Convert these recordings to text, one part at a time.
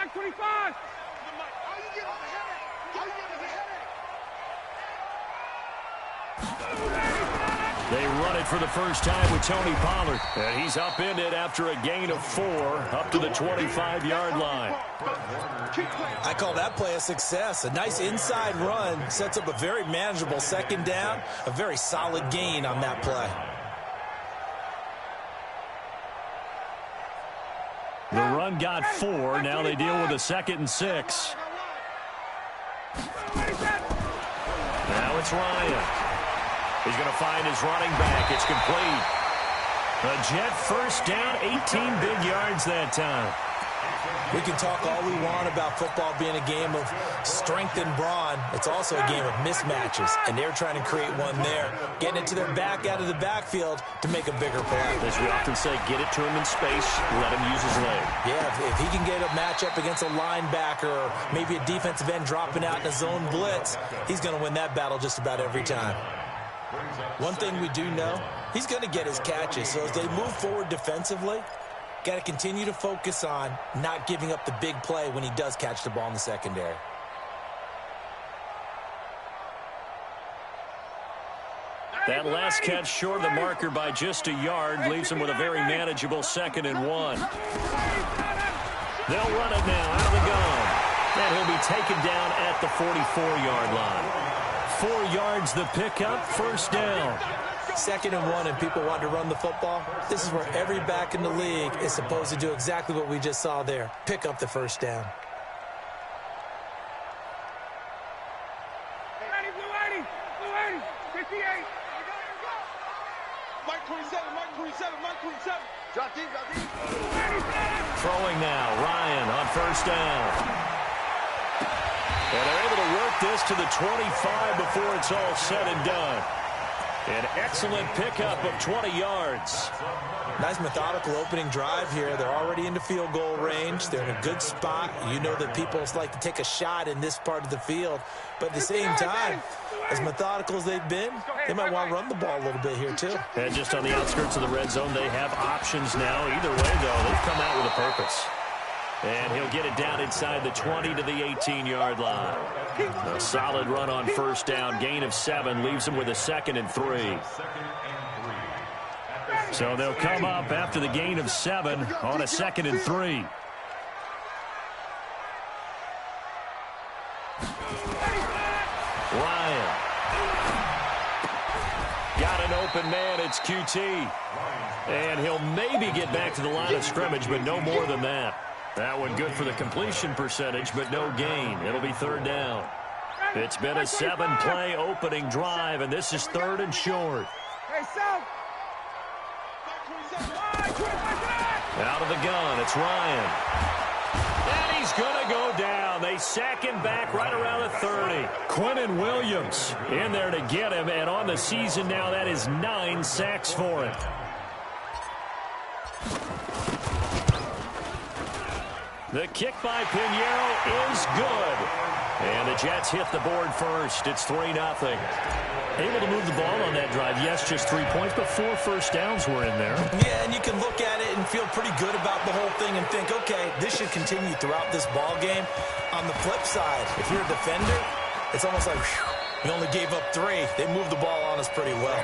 Mike 25. They run it for the first time with Tony Pollard. And he's upended after a gain of 4 up to the 25-yard line. I call that play a success. A nice inside run sets up a very manageable second down. A very solid gain on that play. The run got 4. Now they deal with a 2nd and 6. Now it's Ryan. He's going to find his running back. It's complete. A Jet first down, 18 big yards that time. We can talk all we want about football being a game of strength and brawn. It's also a game of mismatches, and they're trying to create one there, getting it to their back out of the backfield to make a bigger play. As we often say, get it to him in space, let him use his leg. Yeah, if he can get a matchup against a linebacker or maybe a defensive end dropping out in a zone blitz, he's going to win that battle just about every time. One thing we do know, he's going to get his catches. So as they move forward defensively, got to continue to focus on not giving up the big play when he does catch the ball in the secondary. That last catch short of the marker by just a yard leaves him with a very manageable 2nd and 1. They'll run it now out of the gun. And he'll be taken down at the 44-yard line. 4 yards the pickup, first down. 2nd and 1 and people want to run the football. This is where every back in the league is supposed to do exactly what we just saw there. Pick up the first down. Blue 80, 58. Mike 27, Mike 27, Mike 27. Drop deep, drop deep. Throwing now, Ryan on first down. And they're able to work this to the 25 before it's all said and done. An excellent pickup of 20 yards. Nice methodical opening drive here. They're already into field goal range. They're in a good spot. You know that people like to take a shot in this part of the field. But at the same time, as methodical as they've been, they might want to run the ball a little bit here too. And just on the outskirts of the red zone, they have options now. Either way, though, they've come out with a purpose. And he'll get it down inside the 20 to the 18-yard line. A solid run on first down. Gain of 7 leaves him with a 2nd and 3. So they'll come up after the gain of 7 on a 2nd and 3. Ryan. Got an open man. It's QT. And he'll maybe get back to the line of scrimmage, but no more than that. That one good for the completion percentage, but no gain. It'll be 3rd down. It's been a 7-play opening drive, and this is 3rd and short. Out of the gun, it's Ryan. And he's going to go down. They sack him back right around the 30. Quinnen Williams in there to get him, and on the season now, that is 9 sacks for him. The kick by Pinheiro is good. And the Jets hit the board first. It's 3-0. Able to move the ball on that drive. Yes, just 3 points, but 4 first downs were in there. Yeah, and you can look at it and feel pretty good about the whole thing and think, okay, this should continue throughout this ball game. On the flip side, if you're a defender, it's almost like, whew, we only gave up 3. They moved the ball on us pretty well.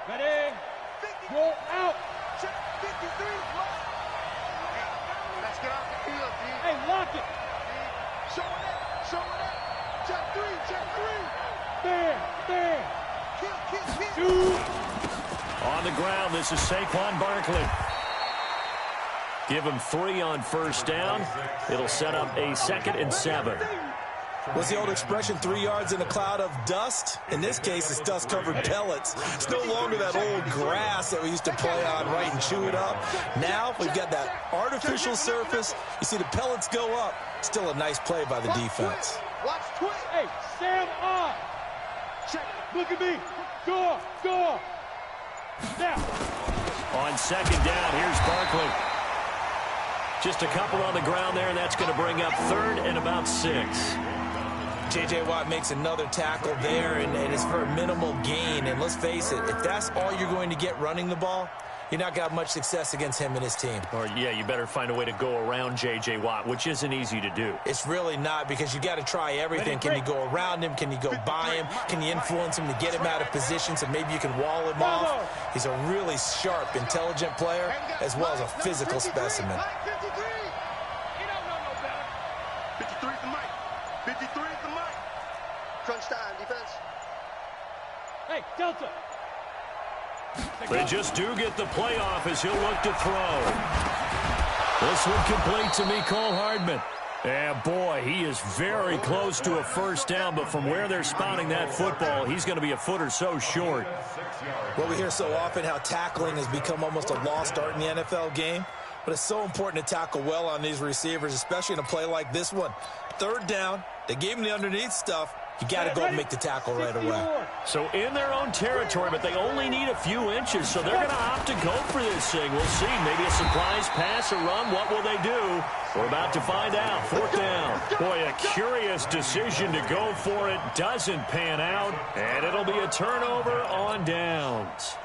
Ready? Go out. Check 53. Let's get off the field, D. Hey, lock it. Show it. Show it. Check 3. Check 3. There. Kill. 2. On the ground, this is Saquon Barkley. Give him 3 on first down. It'll set up a 2nd and 7. What's the old expression, 3 yards in a cloud of dust? In this case, it's dust-covered pellets. It's no longer that old grass that we used to play on, right, and chew it up. Now, we've got that artificial surface. You see the pellets go up. Still a nice play by the defense. Watch twist. Hey, stand up. Check. Look at me. Go. Now. On second down, here's Barkley. Just a couple on the ground there, and that's going to bring up 3rd and about 6. J.J. Watt makes another tackle there, and it's for a minimal gain. And let's face it, if that's all you're going to get running the ball, you're not got much success against him and his team. Or, yeah, you better find a way to go around J.J. Watt, which isn't easy to do. It's really not, because you got to try everything. Can you go around him? Can you go by him? Can you influence him to get him out of position so maybe you can wall him off? He's a really sharp, intelligent player, as well as a physical specimen. 53 is the mic. 53 is the mic. Crunch time, defense. Hey, Delta. They just do get the playoff as he'll look to throw. This one complete to Mecole Hardman. And boy, he is very close to a first down, but from where they're spotting that football, he's going to be a foot or so short. Well, we hear so often how tackling has become almost a lost art in the NFL game, but it's so important to tackle well on these receivers, especially in a play like this one. Third down, they gave him the underneath stuff. You got to go and make the tackle right away. So in their own territory, but they only need a few inches, so they're going to opt to go for this thing. We'll see. Maybe a surprise pass, a run. What will they do? We're about to find out. Fourth down. Boy, a curious decision to go for it. Doesn't pan out, and it'll be a turnover on downs.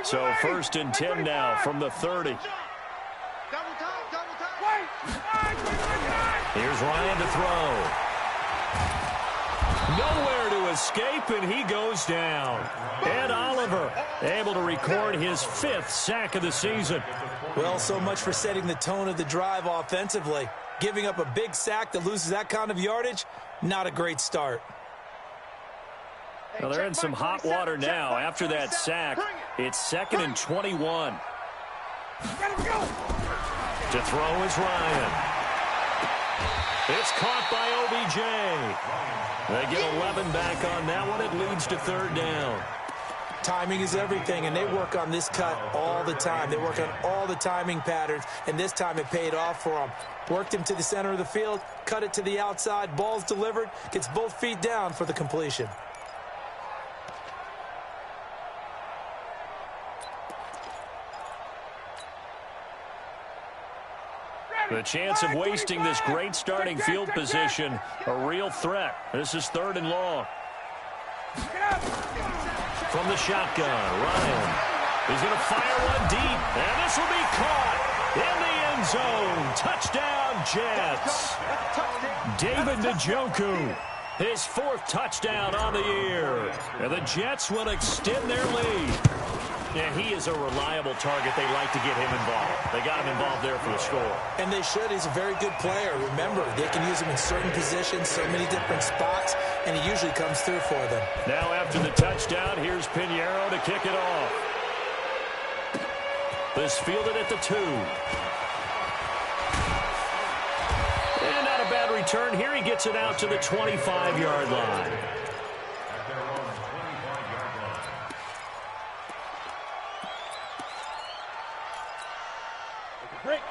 So first and 10 now from the 30. Here's Ryan to throw. Nowhere to escape, and he goes down. Ed Oliver able to record his 5th sack of the season. Well, so much for setting the tone of the drive offensively. Giving up a big sack that loses that kind of yardage, not a great start. Well, they're in some hot water now. After that sack, it's 2nd and 21. To throw is Ryan. It's caught by OBJ. They get 11 back on that one. It leads to third down. Timing is everything, and they work on this cut all the time. They work on all the timing patterns, and this time it paid off for them. Worked him to the center of the field, cut it to the outside, ball's delivered, gets both feet down for the completion. The chance of wasting this great starting field position, a real threat. This is 3rd and long. From the shotgun, Ryan. He's going to fire one deep, and this will be caught in the end zone. Touchdown, Jets. David Njoku, his 4th touchdown on the year. And the Jets will extend their lead. And he is a reliable target. They like to get him involved. They got him involved there for the score. And they should. He's a very good player. Remember, they can use him in certain positions, so many different spots, and he usually comes through for them. Now after the touchdown, here's Pinheiro to kick it off. This fielded at the 2. And not a bad return. Here he gets it out to the 25-yard line.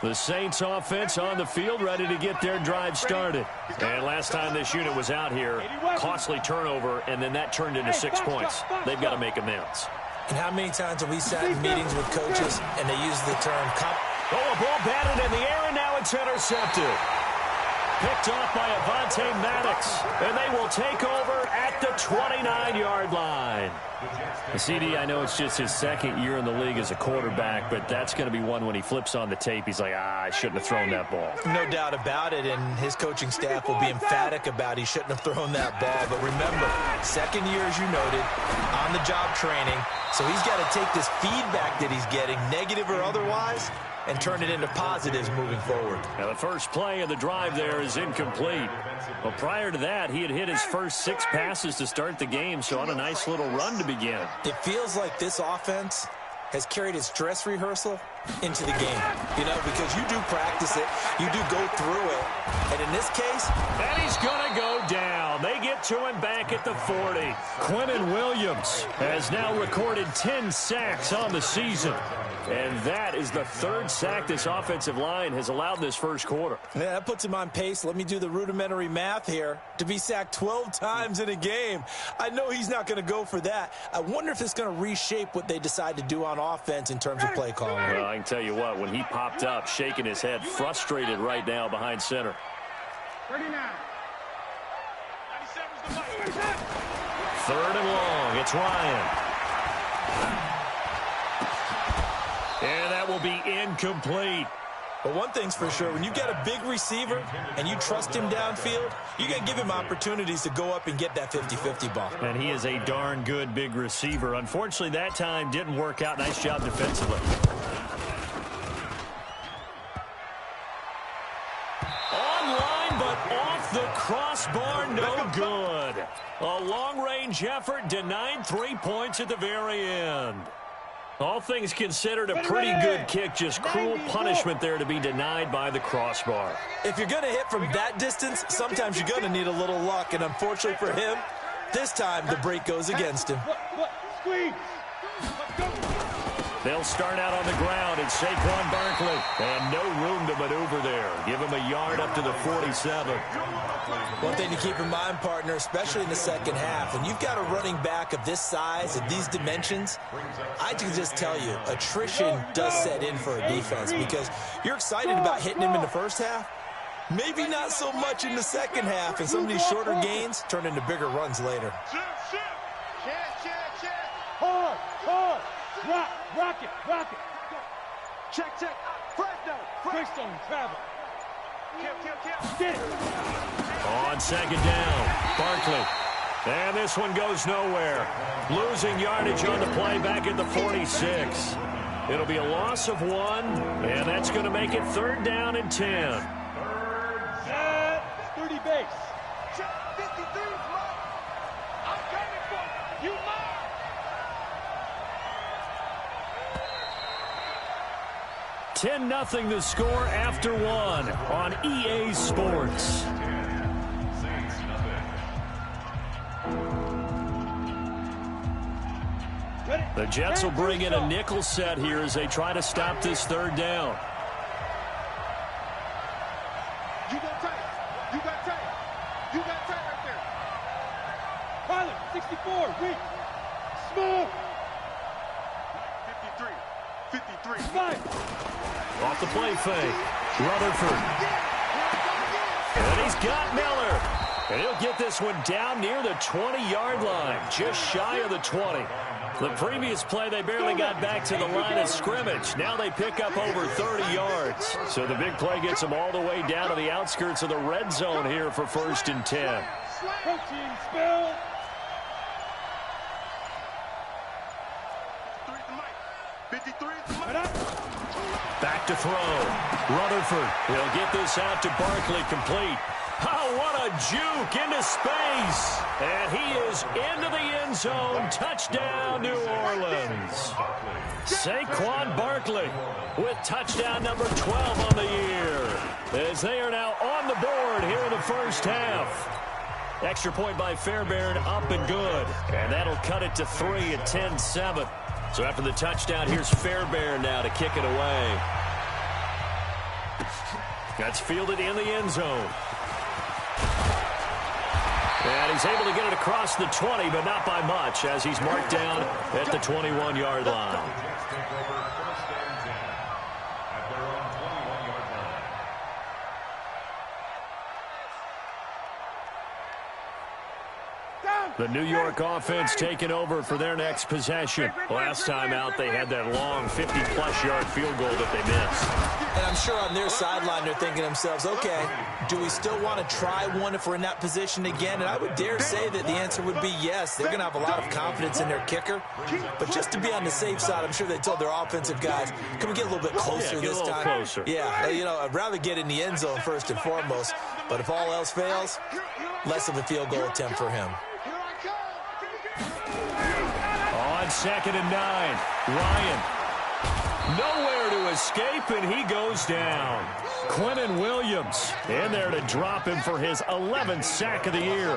The Saints offense on the field, ready to get their drive started. And last time this unit was out here, costly turnover, and then that turned into 6 points. They've got to make amends. And how many times have we sat in meetings with coaches and they use the term cop? Oh, a ball batted in the air, and now it's intercepted. Picked off by Avonte Maddox, and they will take over at the 29-yard line. CD, I know it's just his 2nd year in the league as a quarterback, but that's going to be one when he flips on the tape. He's like, I shouldn't have thrown that ball. No doubt about it, and his coaching staff will be emphatic about he shouldn't have thrown that ball. But remember, 2nd year, as you noted, on-the-job training, so he's got to take this feedback that he's getting, negative or otherwise, and turn it into positives moving forward. Now, the first play of the drive there is incomplete. Well, prior to that, he had hit his first 6 passes to start the game, so on a nice little run to begin. It feels like this offense has carried its dress rehearsal into the game, you know, because you do practice it, you do go through it, and in this case... And he's going to go down. They get to him back at the 40. Quinnen Williams has now recorded 10 sacks on the season. And that is the third sack this offensive line has allowed this first quarter. Yeah, that puts him on pace. Let me do the rudimentary math here. To be sacked 12 times in a game, I know he's not going to go for that. I wonder if it's going to reshape what they decide to do on offense in terms of play calling. Well, I can tell you what, when he popped up, shaking his head, frustrated right now behind center. 39. 3rd and long. It's Ryan. And that will be incomplete. But one thing's for sure, when you've got a big receiver and you trust him downfield, you got to give him opportunities to go up and get that 50-50 ball. And he is a darn good big receiver. Unfortunately, that time didn't work out. Nice job defensively. Online, but off the crossbar, no good. A long-range effort denied 3 points at the very end. All things considered, a pretty good kick. Just cruel punishment there to be denied by the crossbar. If you're going to hit from that distance, sometimes you're going to need a little luck. And unfortunately for him, this time the break goes against him. Squeeze. They'll start out on the ground. It's Saquon Barkley. And no room to maneuver there. Give him a yard up to the 47. One thing to keep in mind, partner, especially in the second half, when you've got a running back of this size, of these dimensions, I can just tell you, attrition does set in for a defense because you're excited about hitting him in the first half. Maybe not so much in the second half, and some of these shorter gains turn into bigger runs later. Hard. Rock it. Check. Fresno. Quickstone, travel. Kill. Get it. On second down, Barkley. And this one goes nowhere. Losing yardage on the play back at the 46. It'll be a loss of 1, and that's going to make it 3rd down and 10. 30 base. 53 is mine. I'm coming for you. Mine. 10-0 the score after 1 on EA Sports. The Jets will bring in a nickel set here as they try to stop this 3rd down. You got tight. You got tight right there. Pilot, 64, weak. Small. 53. 5. Off the play fake. Rutherford. And he's got Miller. And he'll get this one down near the 20-yard line, just shy of the 20. The previous play, they barely got back to the line of scrimmage. Now they pick up over 30 yards. So the big play gets them all the way down to the outskirts of the red zone here for 1st and 10. Protein spill. Back to throw. Rutherford. He'll get this out to Barkley, complete. Oh, what a juke into space. And he is into the end zone. Touchdown, New Orleans. Saquon Barkley with touchdown number 12 on the year, as they are now on the board here in the first half. Extra point by Fairbairn, up and good. And that'll cut it to 3 at 10-7. So after the touchdown, here's Fairbairn now to kick it away. That's fielded in the end zone. And he's able to get it across the 20, but not by much, as he's marked down at the 21-yard line. The New York offense taking over for their next possession. Last time out, they had that long 50-plus yard field goal that they missed. And I'm sure on their sideline, they're thinking to themselves, okay, do we still want to try one if we're in that position again? And I would dare say that the answer would be yes. They're going to have a lot of confidence in their kicker. But just to be on the safe side, I'm sure they told their offensive guys, can we get a little bit closer this time? Closer. Yeah, you know, I'd rather get in the end zone first and foremost. But if all else fails, less of a field goal attempt for him. On 2nd and 9, Ryan. Nowhere to escape, and he goes down. Quinnen Williams in there to drop him for his 11th sack of the year.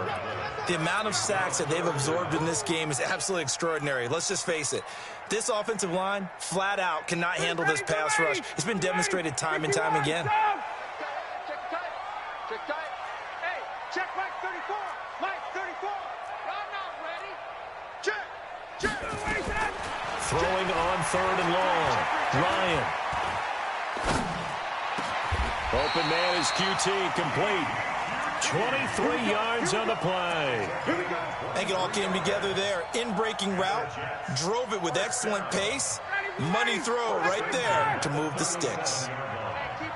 The amount of sacks that they've absorbed in this game is absolutely extraordinary. Let's just face it. This offensive line, flat out, cannot handle this pass rush. It's been demonstrated time and time again. Check tight. Check tight. Hey, check Mike 34. Mike 34. I'm not ready. Check. Throwing on 3rd and long. Ryan. Open man is QT, complete. 23 yards on the play. I think it all came together there. In-breaking route, drove it with excellent pace. Money throw right there to move the sticks.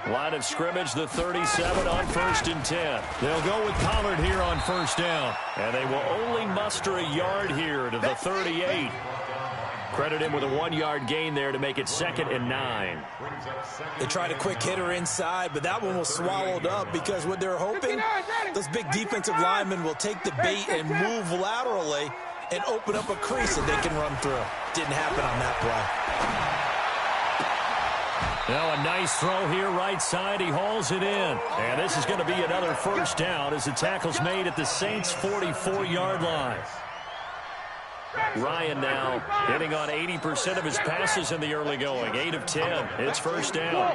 Line of scrimmage, the 37 on 1st and 10. They'll go with Pollard here on 1st down. And they will only muster a yard here to the 38. Credit him with a 1-yard gain there to make it 2nd and 9. They tried a quick hitter inside, but that one was swallowed up because what they're hoping, those big defensive linemen will take the bait and move laterally and open up a crease that they can run through. Didn't happen on that play. Now a nice throw here right side. He hauls it in. And this is going to be another 1st down as the tackle's made at the Saints' 44-yard line. Ryan now hitting on 80% of his passes in the early going. 8 of 10. It's 1st down.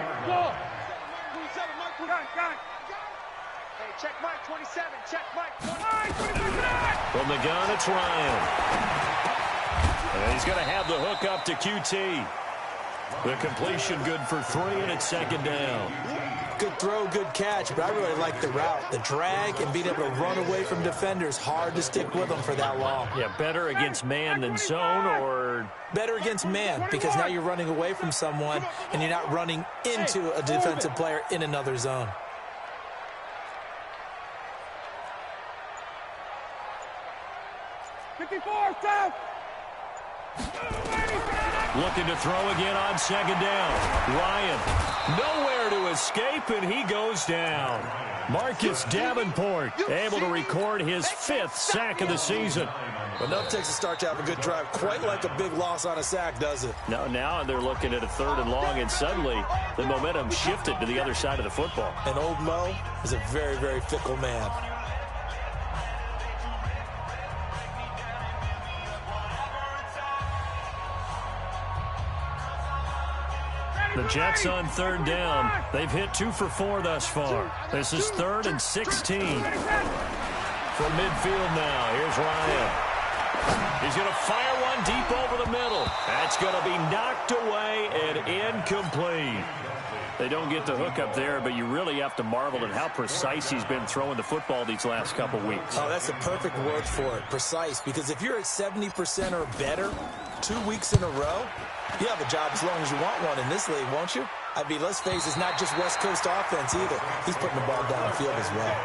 Hey, check Mike 27. Check Mike 29. From the gun, it's Ryan. And he's going to have the hook up to QT. The completion good for 3, and it's 2nd down. Good throw, good catch, but I really like the route. The drag and being able to run away from defenders, hard to stick with them for that long. Yeah, better against man than zone, or? Better against man, because now you're running away from someone and you're not running into a defensive player in another zone. Looking to throw again on 2nd down. Ryan, nowhere to escape, and he goes down. Marcus Davenport able to record his 5th sack of the season. Enough takes a start to have a good drive. Quite like a big loss on a sack, does it? Now they're looking at a 3rd and long, and suddenly the momentum shifted to the other side of the football. And old Mo is a very, very fickle man. The Jets on 3rd down. They've hit 2 for 4 thus far. This is 3rd and 16. From midfield now, here's Ryan. He's going to fire one deep over the middle. That's going to be knocked away and incomplete. They don't get the hook up there, but you really have to marvel at how precise he's been throwing the football these last couple weeks. Oh, that's the perfect word for it, precise. Because if you're at 70% or better 2 weeks in a row, you have a job as long as you want one in this league, won't you? I mean, let's face it, it's not just West Coast offense either. He's putting the ball downfield as well.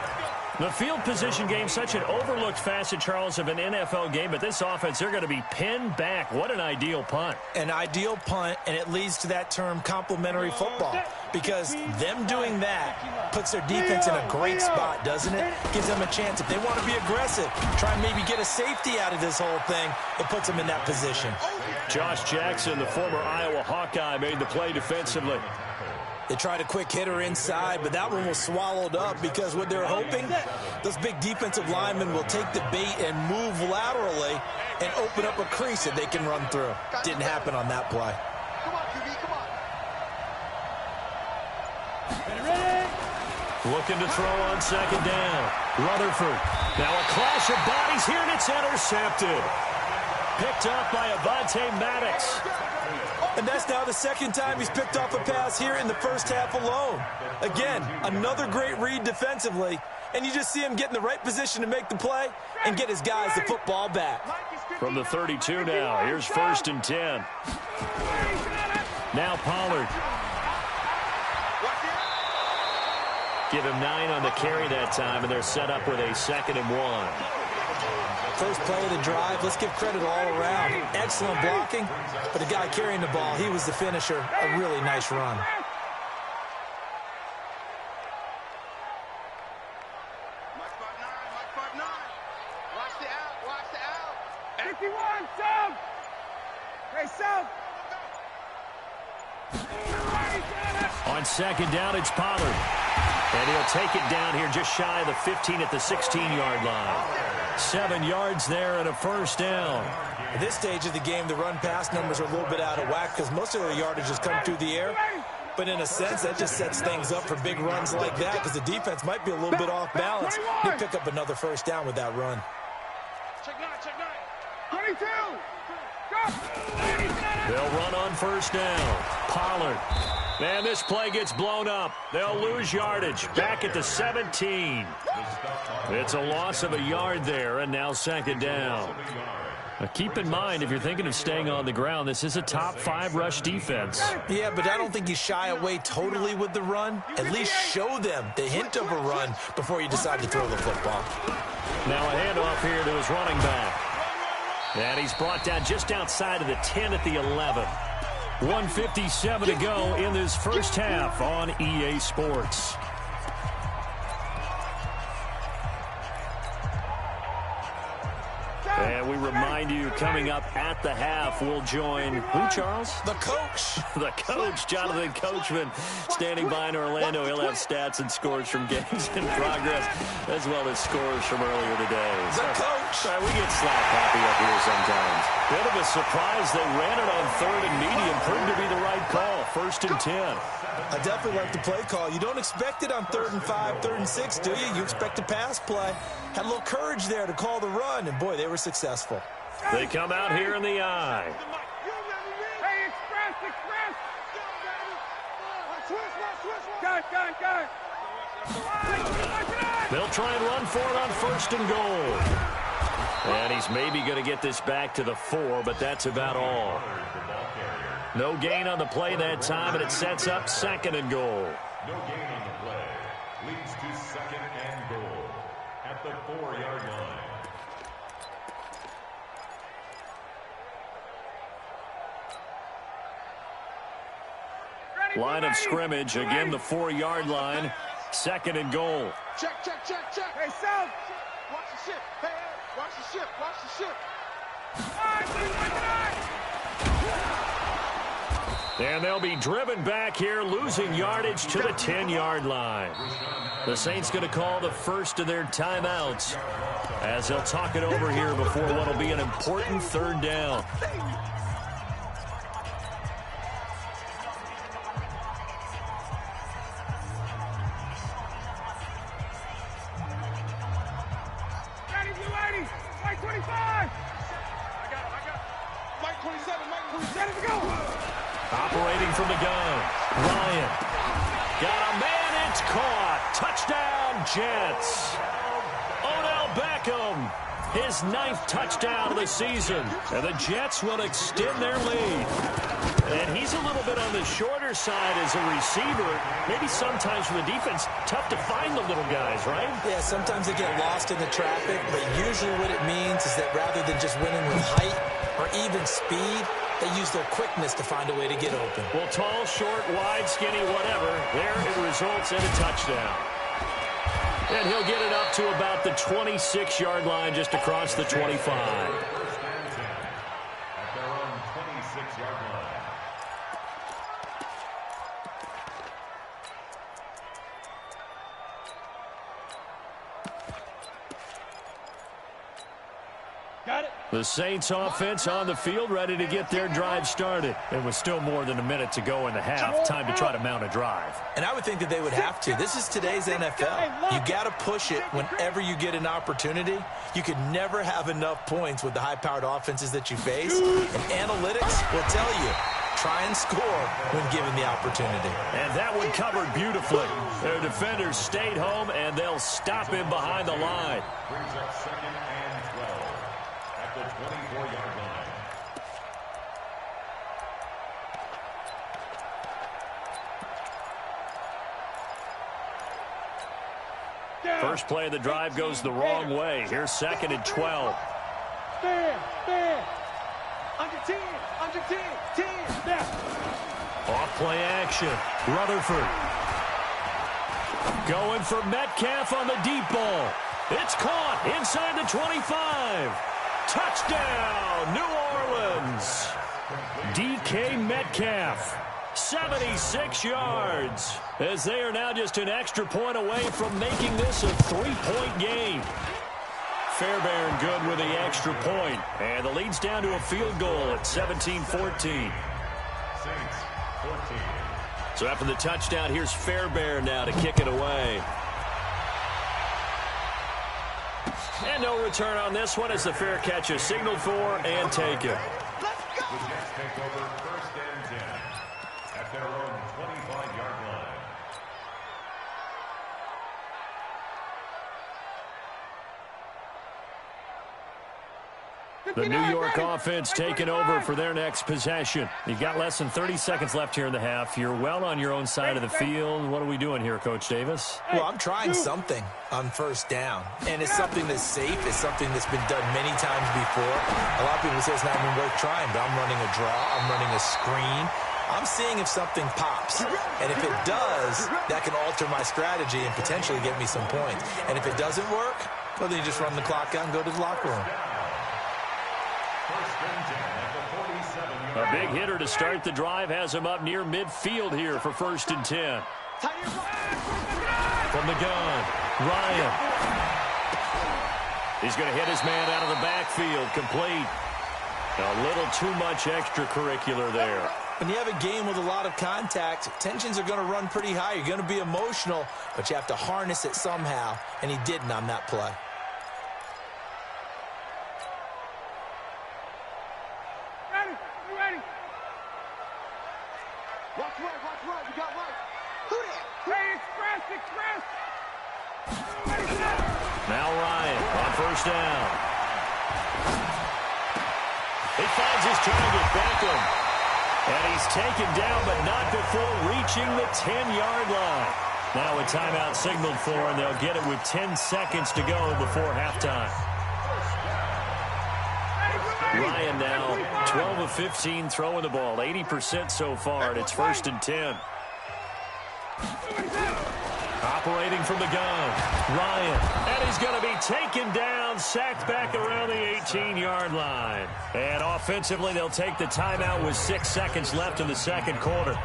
The field position game, such an overlooked facet, Charles, of an NFL game, but this offense, they're going to be pinned back. What an ideal punt. An ideal punt, and it leads to that term complementary football, because them doing that puts their defense in a great spot, doesn't it? Gives them a chance. If they want to be aggressive, try and maybe get a safety out of this whole thing, it puts them in that position. Josh Jackson, the former Iowa Hawkeye, made the play defensively. They tried a quick hitter inside, but that one was swallowed up because what they're hoping, those big defensive linemen will take the bait and move laterally and open up a crease that they can run through. Didn't happen on that play. Come on, QB, come on. Looking to throw on 2nd down. Rutherford. Now a clash of bodies here, and it's intercepted. Picked up by Avonte Maddox. And that's now the 2nd time he's picked off a pass here in the first half alone. Again, another great read defensively, and you just see him get in the right position to make the play and get his guys the football back. From the 32 now, here's 1st and 10. Now Pollard. Give him 9 on the carry that time, and they're set up with a 2nd and 1. First play of the drive, let's give credit all around. Excellent blocking, but the guy carrying the ball, he was the finisher. A really nice run. Mike 5-9. Watch the out. 51, South. Hey, South. On second down, it's Pollard. And he'll take it down here just shy of the 15 at the 16-yard line. 7 yards there and a first down. At this stage of the game, the run-pass numbers are a little bit out of whack because most of their yardage has come through the air. But in a sense, that just sets things up for big runs like that because the defense might be a little bit off balance. They pick up another first down with that run. Check 9. 22. They'll run on first down. Pollard. And this play gets blown up. They'll lose yardage. Back at the 17. It's a loss of a yard there, and now second down. Now keep in mind, if you're thinking of staying on the ground, this is a top 5 rush defense. Yeah, but I don't think you shy away totally with the run. At least show them the hint of a run before you decide to throw the football. Now a handoff here to his running back. And he's brought down just outside of the 10 at the 11. 1:57 to go in this first half on EA Sports. And we remind you, coming up at the half, we'll join who, Charles? The coach. The coach, Jonathan Coachman, standing by in Orlando. He'll have stats and scores from games in progress, as well as scores from earlier today. The coach. We get slap happy up here sometimes. Bit of a surprise. They ran it on 3rd and medium. Proved to be the right call. 1st and 10. I definitely like the play call. You don't expect it on 3rd and 5, 3rd and 6, do you? You expect a pass play. Had a little courage there to call the run, and boy, they were successful. They come out here in the eye. Hey, express! Got it! They'll try and run for it on 1st and goal. And he's maybe going to get this back to the 4, but that's about all. No gain on the play that time, and it sets up 2nd and goal. No gain on the play. Leads to 2nd and goal at the 4-yard line. Line of scrimmage, again the 4-yard line. 2nd and goal. Check. Hey, South. Watch the ship. Hey, watch the ship. And they'll be driven back here, losing yardage to the 10-yard line. The Saints going to call the first of their timeouts as they'll talk it over here before what will be an important 3rd down. Mike 25! I got Mike 27, to go! Operating from the gun, Ryan. Got a man, it's caught. Touchdown, Jets. Odell Beckham, his 9th touchdown of the season. And the Jets will extend their lead. And he's a little bit on the shorter side as a receiver. Maybe sometimes for the defense, tough to find the little guys, right? Yeah, sometimes they get lost in the traffic, but usually what it means is that rather than just winning with height or even speed, they use their quickness to find a way to get open. Well, tall, short, wide, skinny, whatever, there it results in a touchdown. And he'll get it up to about the 26-yard line just across the 25. At their own 26-yard line. Got it. The Saints offense on the field, ready to get their drive started. It was still more than a minute to go in the half. Time to try to mount a drive. And I would think that they would have to. This is today's NFL. You got to push it whenever you get an opportunity. You could never have enough points with the high-powered offenses that you face. And analytics will tell you, try and score when given the opportunity. And that one covered beautifully. Their defenders stayed home, and they'll stop him behind the line. Brings up 2nd and 12 at the 24-yard line. First play of the drive goes the wrong way. Here's 2nd and 12. Fair. Under 10. 10. Now. Off play action. Rutherford. Going for Metcalf on the deep ball. It's caught inside the 25. Touchdown, New Orleans. DK Metcalf. 76 yards, as they are now just an extra point away from making this a 3-point game. Fairbairn good with the extra point, and the lead's down to a field goal at 17-14. So after the touchdown, here's Fairbairn now to kick it away. And no return on this one as the fair catch is signaled for and taken. Let's go! The Jets take over 1st and 10 at their own 25-yard line. The New York offense taking over for their next possession. You've got less than 30 seconds left here in the half. You're well on your own side of the field. What are we doing here, Coach Davis? Well, I'm trying something on 1st down, and it's something that's safe. It's something that's been done many times before. A lot of people say it's not even worth trying, but I'm running a draw. I'm running a screen. I'm seeing if something pops, and if it does, that can alter my strategy and potentially get me some points. And if it doesn't work, well, then you just run the clock out and go to the locker room. A big hitter to start the drive has him up near midfield here for 1st and 10. From the gun, Ryan. He's going to hit his man out of the backfield, complete. A little too much extracurricular there. When you have a game with a lot of contact, tensions are going to run pretty high. You're going to be emotional, but you have to harness it somehow, and he didn't on that play. Now Ryan on 1st down. He finds his target, Beckham. And he's taken down, but not before reaching the 10-yard line. Now a timeout signaled for, and they'll get it with 10 seconds to go before halftime. Ryan now 12 of 15 throwing the ball, 80% so far, and it's 1st and 10. Operating from the gun, Ryan, and he's going to be taken down, sacked back around the 18-yard line. And offensively, they'll take the timeout with 6 seconds left in the second quarter.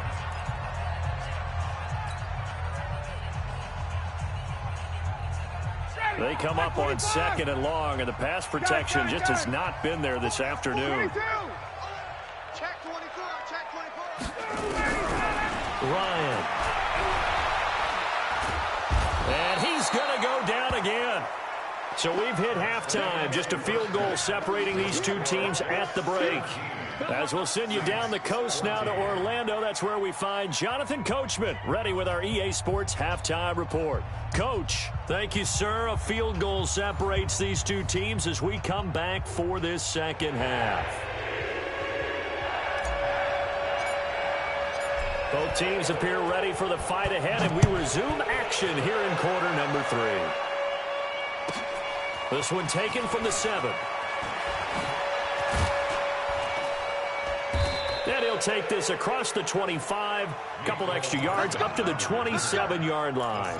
They come up on 2nd and long, and the pass protection just has not been there this afternoon. Check 24, check 24. Ryan. And he's going to go down again. So we've hit halftime. Just a field goal separating these two teams at the break. As we'll send you down the coast now to Orlando, that's where we find Jonathan Coachman ready with our EA Sports Halftime Report. Coach, thank you, sir. A field goal separates these two teams as we come back for this second half. Both teams appear ready for the fight ahead, and we resume action here in quarter number 3. This one taken from the 7. And he'll take this across the 25, couple extra yards up to the 27-yard line.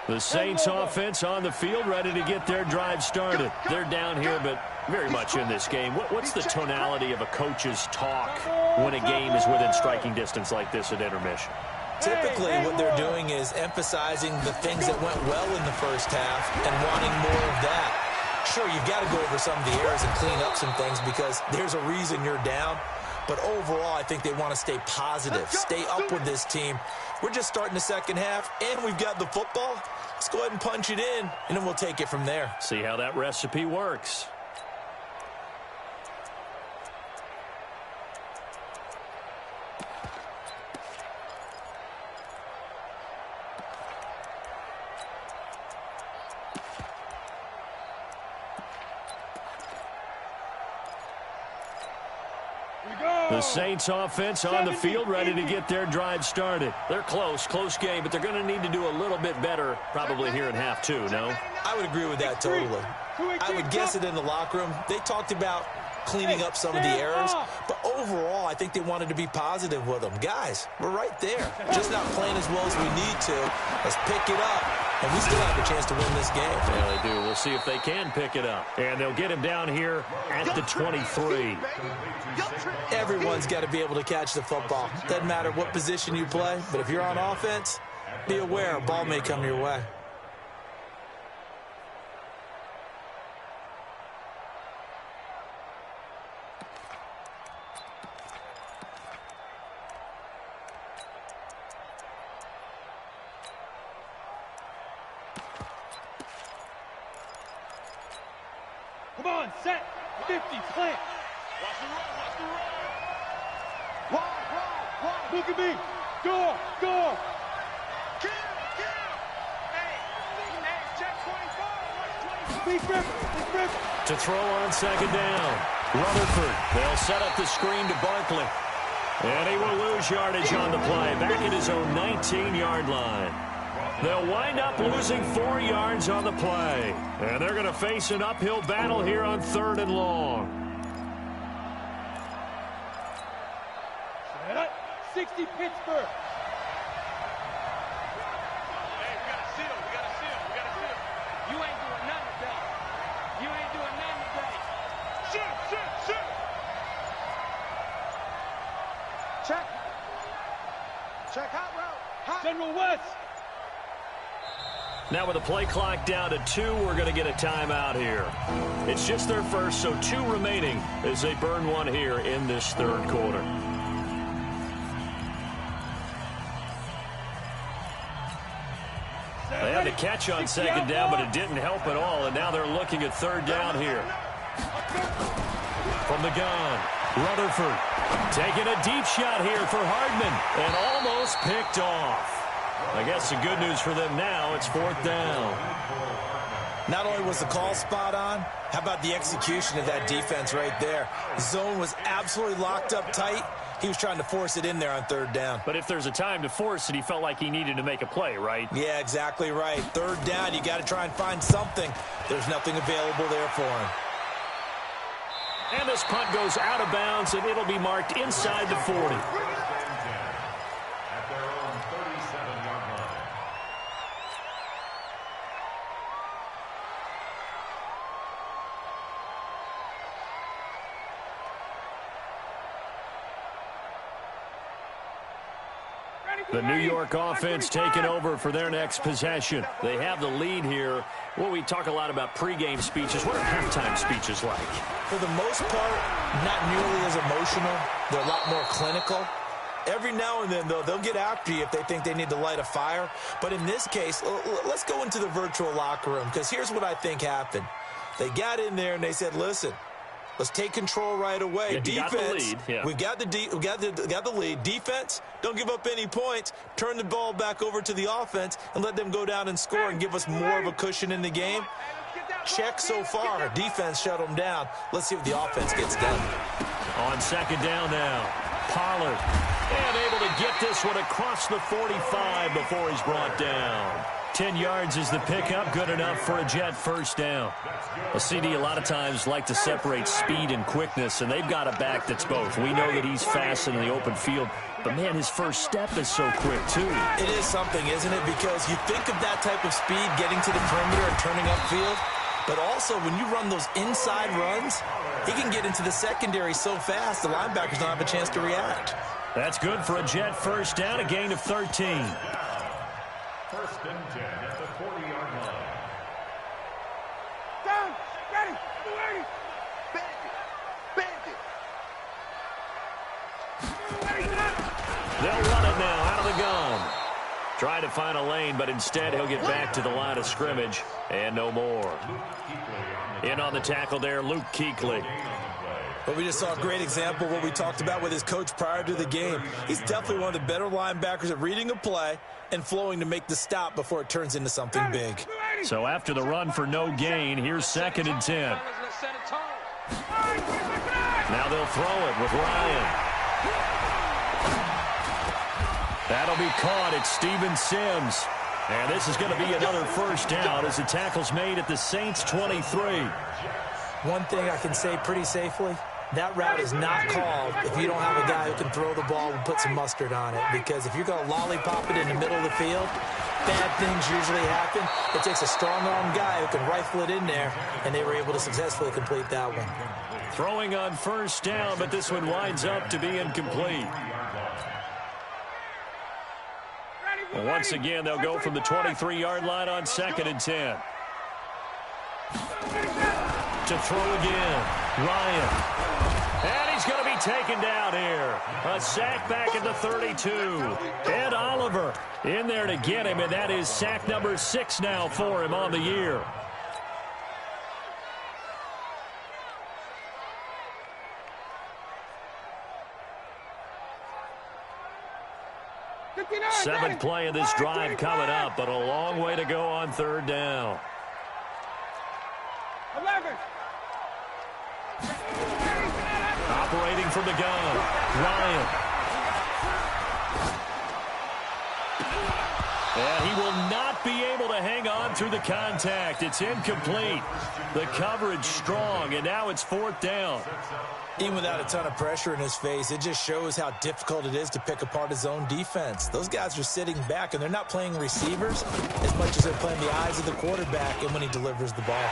The Saints offense on the field ready to get their drive started. They're down here, but very much in this game. What's the tonality of a coach's talk when a game is within striking distance like this at intermission? Typically, what they're doing is emphasizing the things that went well in the first half and wanting more of that. Sure, you've got to go over some of the errors and clean up some things because there's a reason you're down. But overall, I think they want to stay positive, stay up with this team. We're just starting the second half, and we've got the football. Let's go ahead and punch it in, and then we'll take it from there. See how that recipe works. The Saints offense on the field ready to get their drive started. They're close game, but they're going to need to do a little bit better probably here in half 2, no? I would agree with that totally. I would guess it in the locker room. They talked about cleaning up some of the errors, but overall, I think they wanted to be positive with them. Guys, we're right there. Just not playing as well as we need to. Let's pick it up and we still have a chance to win this game. Yeah, they do. We'll see if they can pick it up. And they'll get him down here at the 23. Everyone's got to be able to catch the football. Doesn't matter what position you play, but if you're on offense, be aware a ball may come your way. Come on, set. 50, plant. Watch the run, watch the run. Wide. Look at me. Go. Kill. Hey, check 24. Big rip. To throw on second down. Rutherford. They'll set up the screen to Barkley. And he will lose yardage on the play. Back at his own 19-yard line. They'll wind up losing 4 yards on the play. And they're going to face an uphill battle here on 3rd and long. Set up. 60 Pittsburgh. Hey, we got to seal. You ain't doing nothing today. Shoot. Check out route. General West. Now with the play clock down to 2, we're going to get a timeout here. It's just their first, so 2 remaining as they burn one here in this 3rd quarter. They had the catch on second down, but it didn't help at all, and now they're looking at 3rd down here. From the gun, Rutherford taking a deep shot here for Hardman, and almost picked off. I guess the good news for them now, it's 4th down. Not only was the call spot on, how about the execution of that defense right there? Zone was absolutely locked up tight. He was trying to force it in there on 3rd down. But if there's a time to force it, he felt like he needed to make a play, right? Yeah, exactly right. 3rd down, you got to try and find something. There's nothing available there for him. And this punt goes out of bounds, and it'll be marked inside the 40. The New York offense taking over for their next possession. They have the lead here. Well, we talk a lot about pregame speeches. What are halftime speeches like? For the most part, not nearly as emotional. They're a lot more clinical. Every now and then, though, they'll get after you if they think they need to light a fire. But in this case, let's go into the virtual locker room, because here's what I think happened. They got in there and they said, listen, let's take control right away. Yeah, defense, we got the lead. Defense, don't give up any points. Turn the ball back over to the offense and let them go down and score and give us more of a cushion in the game. Check so far. Defense shut them down. Let's see what the offense gets done. On second down now, Pollard. And able to get this one across the 45 before he's brought down. 10 yards is the pickup, good enough for a Jet first down. A CD a lot of times like to separate speed and quickness, and they've got a back that's both. We know that he's fast in the open field, but, man, his first step is so quick, too. It is something, isn't it? Because you think of that type of speed getting to the perimeter and turning upfield, but also when you run those inside runs, he can get into the secondary so fast the linebackers don't have a chance to react. That's good for a Jet first down, a gain of 13. First and 10 at the 40-yard line. Down. Ready. Bandit. They'll run it now out of the gun. Trying to find a lane, but instead he'll get back to the line of scrimmage and no more. In on the tackle there, Luke Kuechly. But we just saw a great example of what we talked about with his coach prior to the game. He's definitely one of the better linebackers at reading a play and flowing to make the stop before it turns into something big. So after the run for no gain, here's 2nd and 10. Now they'll throw it with Ryan. That'll be caught. It's Steven Sims. And this is going to be another first down as the tackle's made at the Saints 23. One thing I can say pretty safely, that route is not called if you don't have a guy who can throw the ball and put some mustard on it. Because if you're going to lollipop it in the middle of the field, bad things usually happen. It takes a strong-arm guy who can rifle it in there, and they were able to successfully complete that one. Throwing on first down, but this one winds up to be incomplete. Well, once again, they'll go from the 23-yard line on 2nd and 10. To throw again, Ryan. And he's going to be taken down here. A sack back at the 32. Ed Oliver in there to get him, and that is sack number 6 now for him on the year. Seventh play of this drive coming up, but a long way to go on 3rd down. 11. Operating from the gun, Ryan. And he will not be able to hang on through the contact. It's incomplete. The coverage strong, and now it's 4th down. Even without a ton of pressure in his face, it just shows how difficult it is to pick apart his own defense. Those guys are sitting back, and they're not playing receivers as much as they're playing the eyes of the quarterback and when he delivers the ball.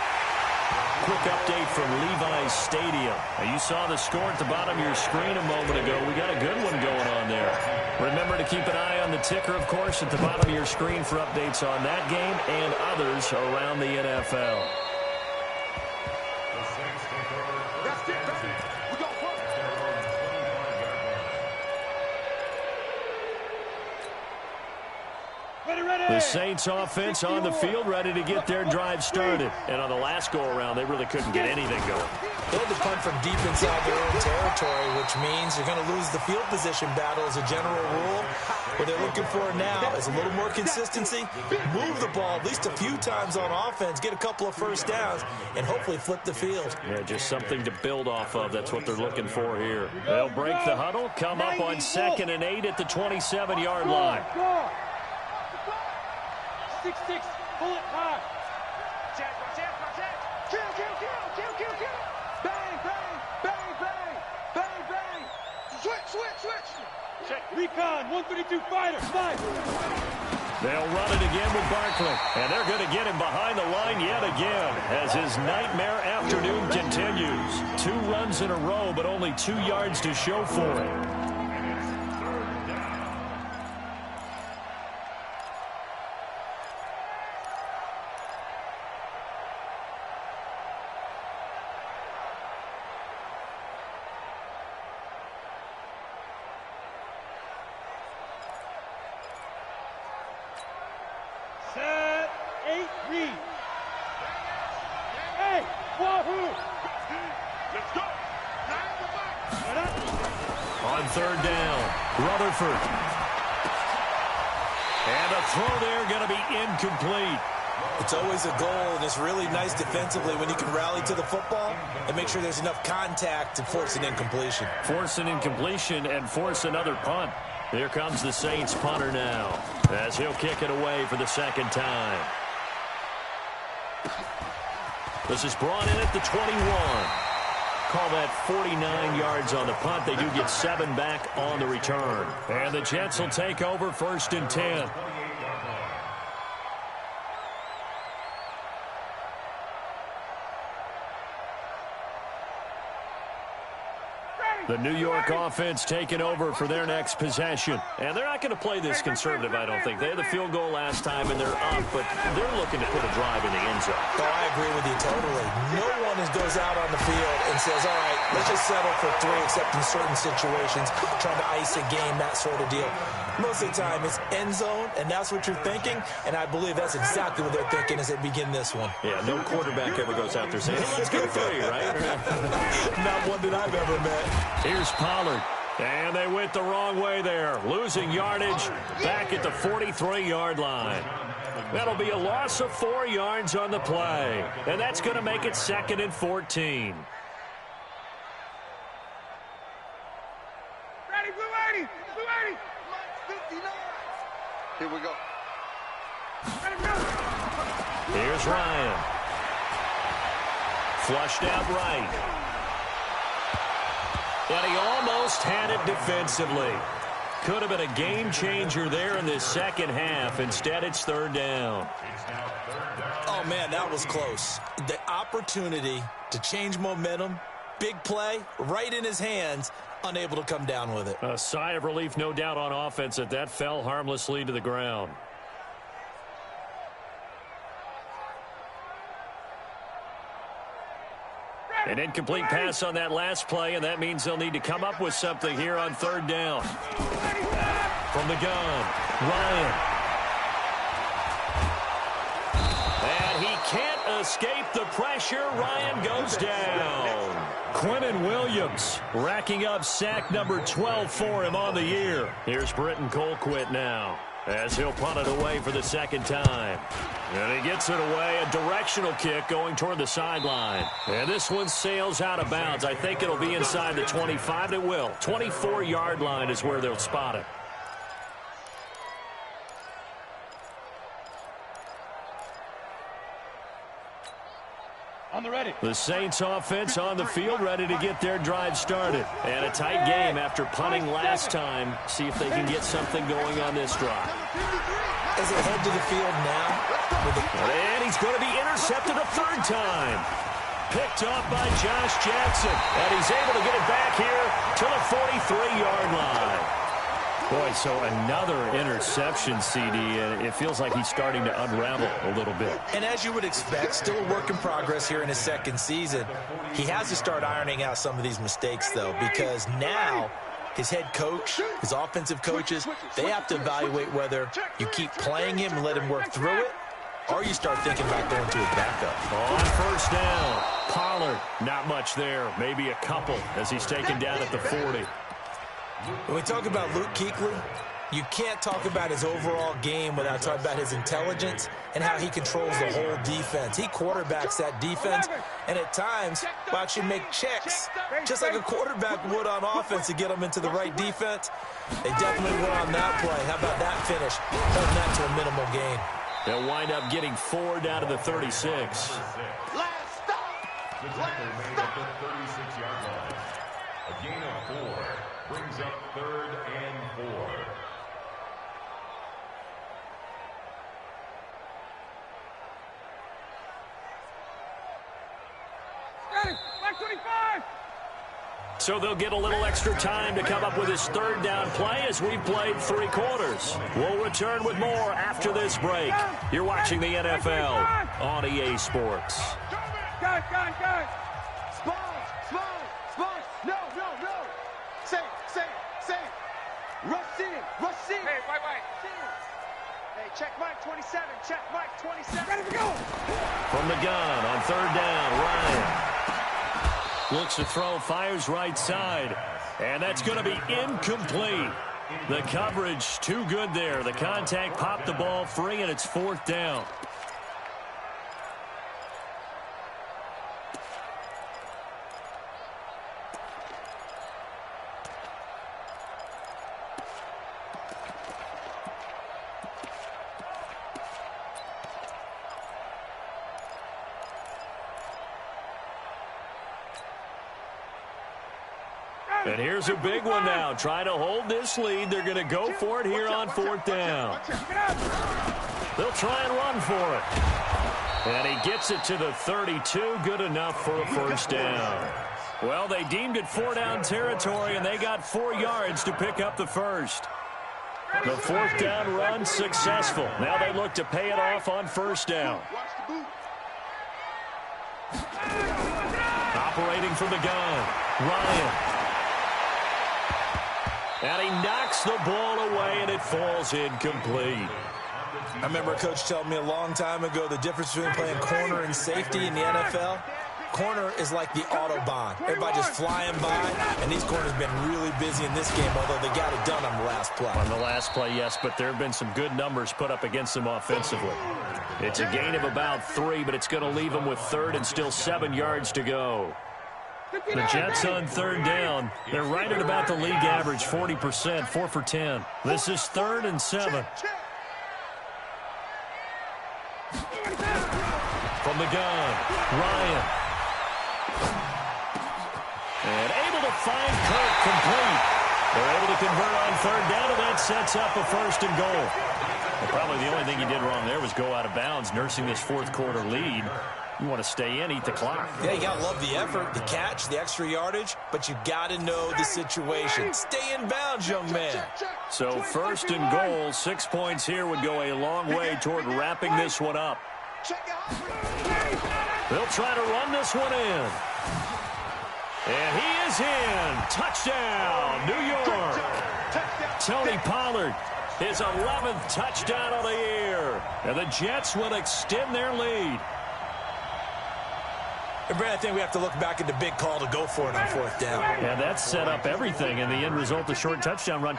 Quick update from Levi's Stadium. Now, you saw the score at the bottom of your screen a moment ago. We got a good one going on there. Remember to keep an eye on the ticker, of course, at the bottom of your screen for updates on that game and others around the NFL. The Saints offense on the field, ready to get their drive started. And on the last go-around, they really couldn't get anything going. They had to punt from deep inside their own territory, which means you're going to lose the field position battle as a general rule. What they're looking for now is a little more consistency, move the ball at least a few times on offense, get a couple of first downs, and hopefully flip the field. Yeah, just something to build off of. That's what they're looking for here. They'll break the huddle, come up on 2nd and 8 at the 27-yard line. 6-6, pull it high. Kill. Bang, bang. Switch. Check. Recon, 132 fighter, 5. They'll run it again with Barkley. And they're going to get him behind the line yet again as his nightmare afternoon continues. 2 runs in a row, but only 2 yards to show for it. On 3rd down, Rutherford. And a throw there going to be incomplete. It's always a goal, and it's really nice defensively when you can rally to the football and make sure there's enough contact to force an incompletion. Force an incompletion and force another punt. Here comes the Saints punter now as he'll kick it away for the 2nd time. This is brought in at the 21. Call that 49 yards on the punt. They do get 7 back on the return. And the Jets will take over 1st and 10. The New York offense taking over for their next possession. And they're not going to play this conservative, I don't think. They had the field goal last time, and they're up, but they're looking to put a drive in the end zone. Oh, I agree with you totally. No one goes out on the field and says, all right, let's just settle for 3, except in certain situations, trying to ice a game, that sort of deal. Most of the time, it's end zone, and that's what you're thinking, and I believe that's exactly what they're thinking as they begin this one. Yeah, no quarterback ever goes out there saying, hey, let's go 3, right? Not one that I've ever met. Here's Pollard. And they went the wrong way there. Losing yardage back at the 43-yard line. That'll be a loss of 4 yards on the play. And that's going to make it 2nd and 14. Ready, blue 80. Here we go. Here's Ryan. Flushed out right. And he almost had it defensively. Could have been a game changer there in this second half. Instead, it's third down. Oh, man, that was close. The opportunity to change momentum, big play, right in his hands, unable to come down with it. A sigh of relief, no doubt, on offense that fell harmlessly to the ground. An incomplete pass on that last play, and that means they'll need to come up with something here on third down. From the gun, Ryan. And he can't escape the pressure. Ryan goes down. Quinnen Williams racking up sack number 12 for him on the year. Here's Britton Colquitt now, as he'll punt it away for the second time. And he gets it away, a directional kick going toward the sideline. And this one sails out of bounds. I think it'll be inside the 25. It will. 24-yard line is where they'll spot it. On the ready. The Saints offense on the field, ready to get their drive started. And a tight game after punting last time. See if they can get something going on this drive. As they head to the field now. And he's going to be intercepted a third time. Picked off by Josh Jackson. And he's able to get it back here to the 43-yard line. Boy, so another interception, CD, and it feels like he's starting to unravel a little bit. And as you would expect, still a work in progress here in his second season. He has to start ironing out some of these mistakes, though, because now his head coach, his offensive coaches, they have to evaluate whether you keep playing him and let him work through it, or you start thinking about going to his backup. On first down, Pollard, not much there, maybe a couple as he's taken down at the 40. When we talk about Luke Kuechly, you can't talk about his overall game without talking about his intelligence and how he controls the whole defense. He quarterbacks that defense, and at times will actually make checks, just like a quarterback would on offense to get them into the right defense. They definitely were on that play. How about that finish? Holding that to a minimal gain. They'll wind up getting 4 down to the 36. Last stop. Last stop. The 36-yard line. A gain of 4 brings up third and 4. Back 25. So they'll get a little extra time to come up with his third down play as we've played 3 quarters. We'll return with more after this break. You're watching the NFL on EA Sports. Guys. Spawns. No. Say. Rush in. Hey, wait. Hey, check Mike 27. Check Mike 27. Ready to go. From the gun on third down, Ryan looks to throw, fires right side, and that's going to be incomplete. The coverage too good there. The contact popped the ball free, and it's fourth down. And here's a big one now. Trying to hold this lead. They're going to go for it here on fourth down. They'll try and run for it. And he gets it to the 32. Good enough for a first down. Well, they deemed it 4-down territory, and they got 4 yards to pick up the first. The fourth down run successful. Now they look to pay it off on first down. Operating from the gun, Ryan. And he knocks the ball away, and it falls incomplete. I remember a coach telling me a long time ago the difference between playing corner and safety in the NFL. Corner is like the Autobahn. Everybody just flying by, and these corners have been really busy in this game, although they got it done on the last play. On the last play, yes, but there have been some good numbers put up against them offensively. It's a gain of about 3, but it's going to leave them with third and still 7 yards to go. The Jets on third down. They're right at about the league average, 40%, 4 for 10. This is 3rd and 7. From the gun, Ryan. And able to find Kirk complete. They're able to convert on third down, and that sets up a 1st and goal. Well, probably the only thing he did wrong there was go out of bounds, nursing this fourth-quarter lead. You want to stay in, eat the clock. Yeah, you got to love the effort, the catch, the extra yardage, but you got to know the situation. Stay in bounds, young man. So 1st and goal, 6 points here would go a long way toward wrapping this one up. They'll try to run this one in. And he is in. Touchdown, New York. Tony Pollard, his 11th touchdown of the year. And the Jets will extend their lead. And Brad, I think we have to look back at the big call to go for it on 4th down. Yeah, that set up everything, and the end result, the short touchdown run.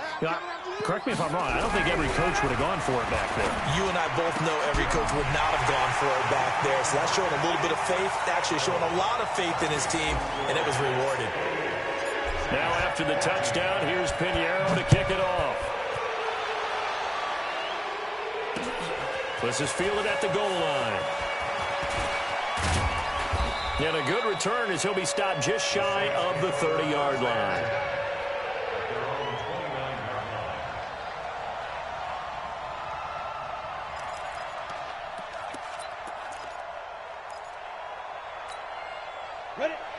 Correct me if I'm wrong. I don't think every coach would have gone for it back there. You and I both know every coach would not have gone for it back there. So that's showing a little bit of faith, actually showing a lot of faith in his team, and it was rewarded. Now after the touchdown, here's Pinheiro to kick it off. This is fielded at the goal line. And a good return as he'll be stopped just shy of the 30-yard line.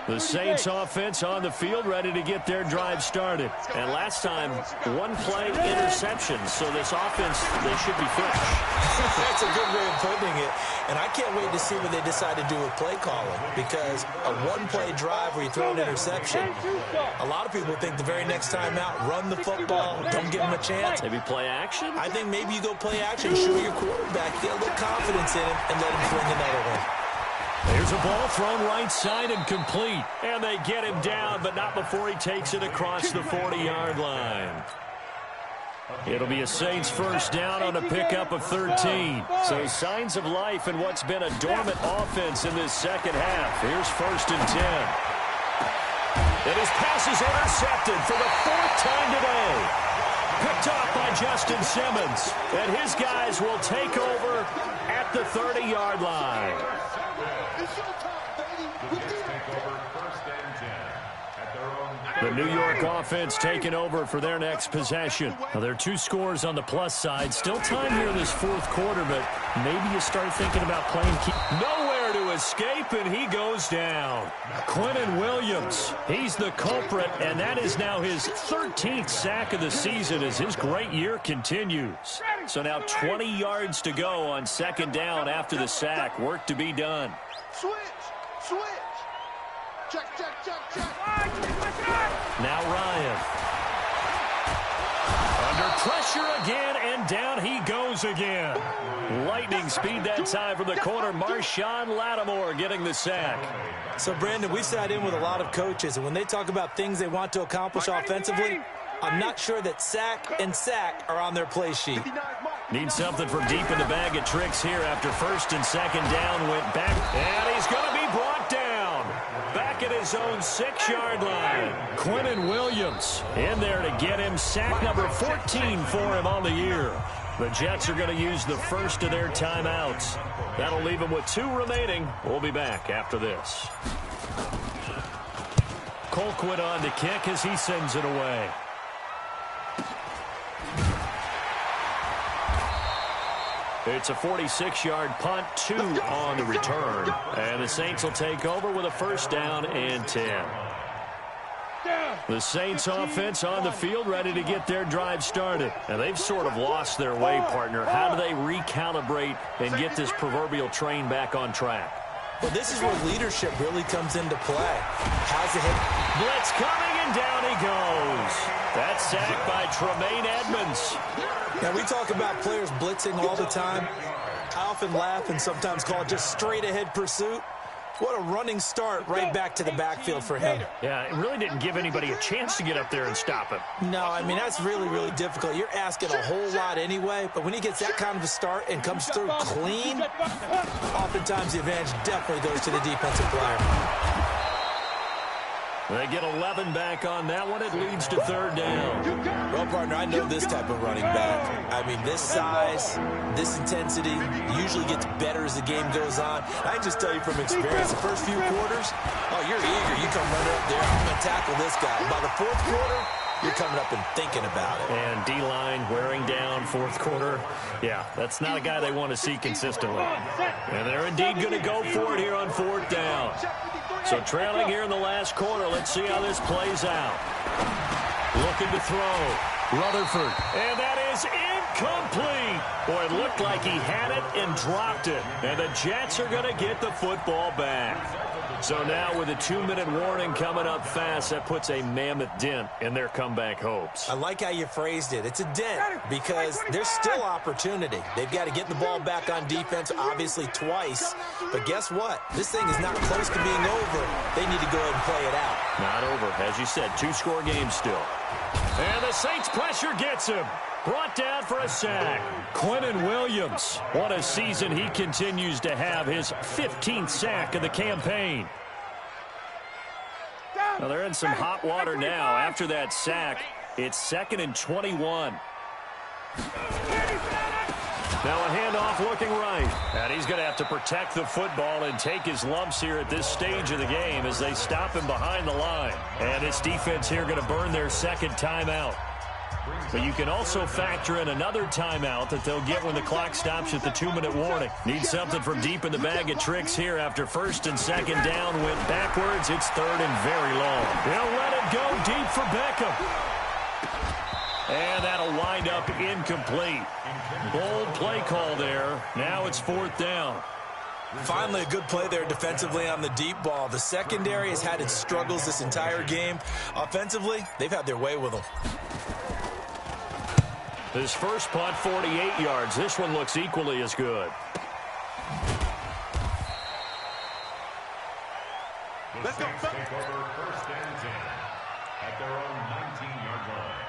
The Saints offense on the field, ready to get their drive started. And last time, one-play interception. So this offense, they should be fresh. That's a good way of putting it. And I can't wait to see what they decide to do with play calling. Because a one-play drive where you throw an interception, a lot of people think the very next time out, run the football, don't give them a chance. Maybe play action? I think maybe you go play action, show your quarterback, get a little confidence in him, and let him fling another one. There's a ball thrown right side and complete. And they get him down, but not before he takes it across the 40-yard line. It'll be a Saints 1st down on a pickup of 13. So signs of life in what's been a dormant offense in this second half. Here's 1st and 10. And his pass is intercepted for the 4th time today. Picked off by Justin Simmons. And his guys will take over at the 30-yard line. The New York offense taking over for their next possession. Now, there are 2 scores on the plus side. Still time here in this 4th quarter, but maybe you start thinking about playing key. Nowhere to escape, and he goes down. Quinnen Williams, he's the culprit, and that is now his 13th sack of the season as his great year continues. So now 20 yards to go on 2nd down after the sack. Work to be done. Switch. Check. Now Ryan. Under pressure again, and down he goes again. Lightning speed that time from the corner. Marshawn Lattimore getting the sack. So, Brandon, we sat in with a lot of coaches, and when they talk about things they want to accomplish offensively, I'm not sure that sack and sack are on their play sheet. Need something from deep in the bag of tricks here after 1st and 2nd down. Went back, and he's going to be brought down. Back at his own 6-yard line. Quinnen Williams in there to get him sack number 14 for him on the year. The Jets are going to use the first of their timeouts. That'll leave them with 2 remaining. We'll be back after this. Colquitt on to kick as he sends it away. It's a 46-yard punt, 2 on the return. And the Saints will take over with a 1st down and 10. The Saints offense on the field ready to get their drive started. And they've sort of lost their way, partner. How do they recalibrate and get this proverbial train back on track? Well, this is where leadership really comes into play. How's the hit? Blitz coming, and down he goes. That's sacked by Tremaine Edmonds. Now, we talk about players blitzing all the time. I often laugh and sometimes call it just straight-ahead pursuit. What a running start right back to the backfield for him. Yeah, it really didn't give anybody a chance to get up there and stop him. No, I mean, that's really, really difficult. You're asking a whole lot anyway, but when he gets that kind of a start and comes through clean, oftentimes the advantage definitely goes to the defensive player. They get 11 back on that one. It leads to 3rd down. Well, partner, I know this type of running back. I mean, this size, this intensity usually gets better as the game goes on. I can just tell you from experience, the first few quarters, oh, you're eager. You come running up there, I'm going to tackle this guy. By the 4th quarter, you're coming up and thinking about it. And D-line wearing down fourth quarter. Yeah, that's not a guy they want to see consistently. And they're indeed going to go for it here on fourth down. So trailing here in the last quarter. Let's see how this plays out. Looking to throw. Rutherford. And that is incomplete. Boy, it looked like he had it and dropped it. And the Jets are going to get the football back. So now with a 2-minute warning coming up fast, that puts a mammoth dent in their comeback hopes. I like how you phrased it. It's a dent because there's still opportunity. They've got to get the ball back on defense, obviously twice. But guess what? This thing is not close to being over. They need to go ahead and play it out. Not over. As you said, 2-score game still. And the Saints pressure gets him. Brought down for a sack. Quinnen Williams. What a season he continues to have. His 15th sack of the campaign. Well, they're in some hot water now. After that sack, it's 2nd and 21. Now a handoff looking right. And he's going to have to protect the football and take his lumps here at this stage of the game as they stop him behind the line. And this defense here going to burn their second timeout. But you can also factor in another timeout that they'll get when the clock stops at the 2-minute warning. Need something from deep in the bag of tricks here after 1st and 2nd down went backwards. It's 3rd and very long. They'll let it go deep for Beckham. And that'll wind up incomplete. Bold play call there. Now it's 4th down. Finally, a good play there defensively on the deep ball. The secondary has had its struggles this entire game. Offensively, they've had their way with them. His first punt, 48 yards. This one looks equally as good. Let's go. Take over 1st and 10 at their own 19-yard line.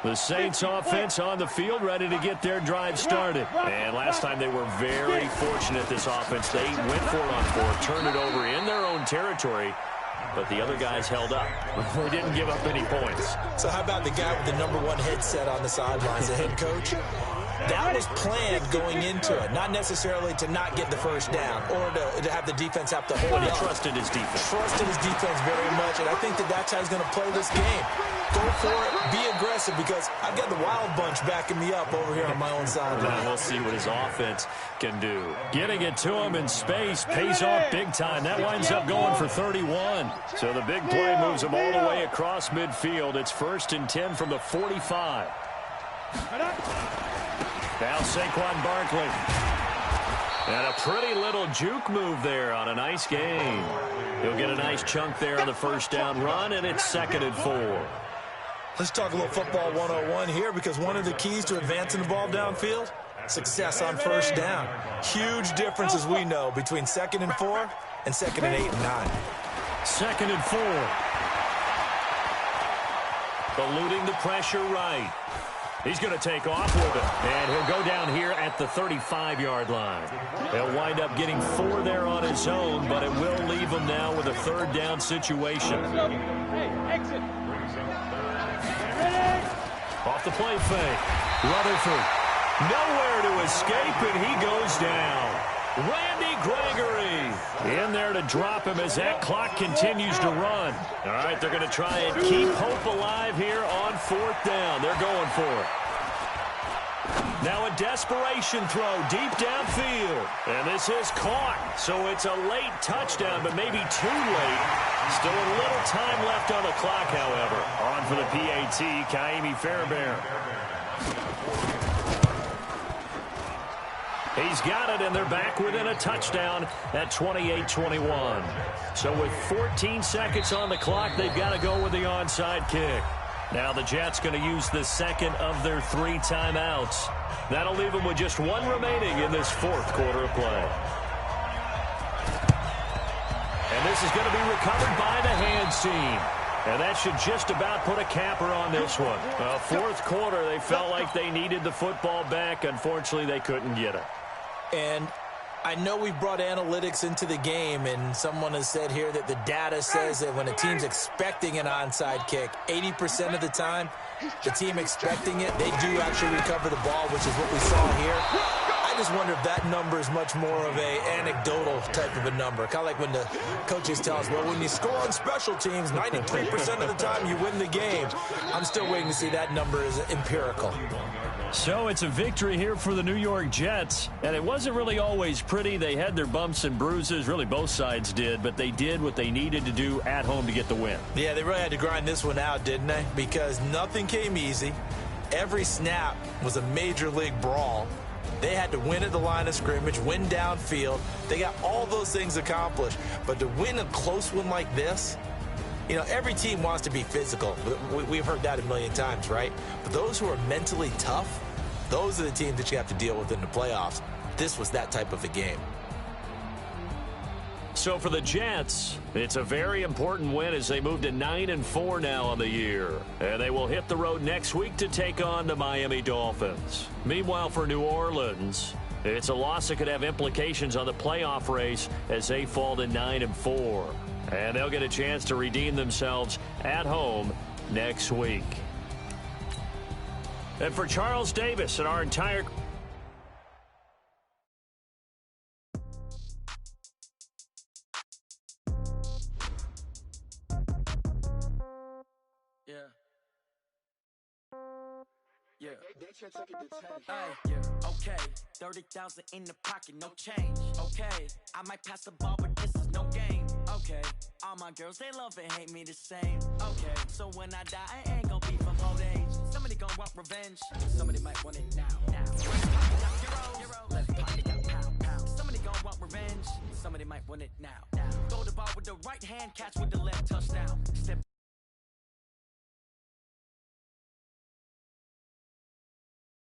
The Saints offense on the field, ready to get their drive started. And last time they were very fortunate, this offense. They went for it on 4th, turned it over in their own territory, but the other guys held up. They didn't give up any points. So how about the guy with the #1 headset on the sidelines, the head coach? That was planned going into it, not necessarily to not get the first down or to have the defense have to hold He up. trusted his defense. Trusted his defense very much, and I think that's how he's going to play this game. Go for it, be aggressive, because I've got the wild bunch backing me up over here on my own sideline. Now we'll see what his offense can do. Getting it to him in space pays off big time. That winds up going for 31. So the big play moves him all the way across midfield. It's 1st and 10 from the 45. Now Saquon Barkley. And a pretty little juke move there on a nice game. He'll get a nice chunk there on the first down run, and it's 2nd and 4. Let's talk a little football 101 here, because one of the keys to advancing the ball downfield, success on first down. Huge difference, as we know, between 2nd and 4 and 2nd and 8 and 9. 2nd and 4. Eluding the pressure right. He's going to take off with it, and he'll go down here at the 35-yard line. He'll wind up getting 4 there on his own, but it will leave him now with a 3rd down situation. Hey, exit. Off the play fake. Rutherford. Nowhere to escape, and he goes down. Randy Gregory in there to drop him as that clock continues to run. All right, they're going to try and keep hope alive here on 4th down. They're going for it. Now a desperation throw deep downfield. And this is caught. So it's a late touchdown, but maybe too late. Still a little time left on the clock, however. On for the PAT, Ka'imi Fairbairn. He's got it, and they're back within a touchdown at 28-21. So with 14 seconds on the clock, they've got to go with the onside kick. Now the Jets going to use the 2nd of their 3 timeouts. That'll leave them with just 1 remaining in this 4th quarter of play. And this is going to be recovered by the hands team. And that should just about put a capper on this one. 4th quarter, they felt like they needed the football back. Unfortunately, they couldn't get it. And I know we brought analytics into the game, and someone has said here that the data says that when a team's expecting an onside kick, 80% of the time, the team expecting it, they do actually recover the ball, which is what we saw here. I just wonder if that number is much more of a anecdotal type of a number. Kind of like when the coaches tell us, well, when you score on special teams, 93% of the time you win the game. I'm still waiting to see that number is empirical. So it's a victory here for the New York Jets, and it wasn't really always pretty. They had their bumps and bruises, really both sides did, but they did what they needed to do at home to get the win. Yeah, they really had to grind this one out, didn't they? Because nothing came easy. Every snap was a major league brawl. They had to win at the line of scrimmage, win downfield. They got all those things accomplished. But to win a close one like this, you know, every team wants to be physical. We've heard that a million times, right? But those who are mentally tough, those are the teams that you have to deal with in the playoffs. This was that type of a game. So for the Jets, it's a very important win as they move to 9-4 now on the year. And they will hit the road next week to take on the Miami Dolphins. Meanwhile, for New Orleans, it's a loss that could have implications on the playoff race as they fall to 9-4. And they'll get a chance to redeem themselves at home next week. And for Charles Davis and our entire... Okay, 30,000 in the pocket, no change. Okay, I might pass the ball, but this is no game. Okay, all my girls, they love and hate me the same. Okay, so when I die, I ain't gonna be for old age. Somebody gonna want revenge. Somebody might want it now. Left pocket got pound. Somebody gonna want revenge. Somebody might want it now. Throw the ball with the right hand, catch with the left, touchdown. Step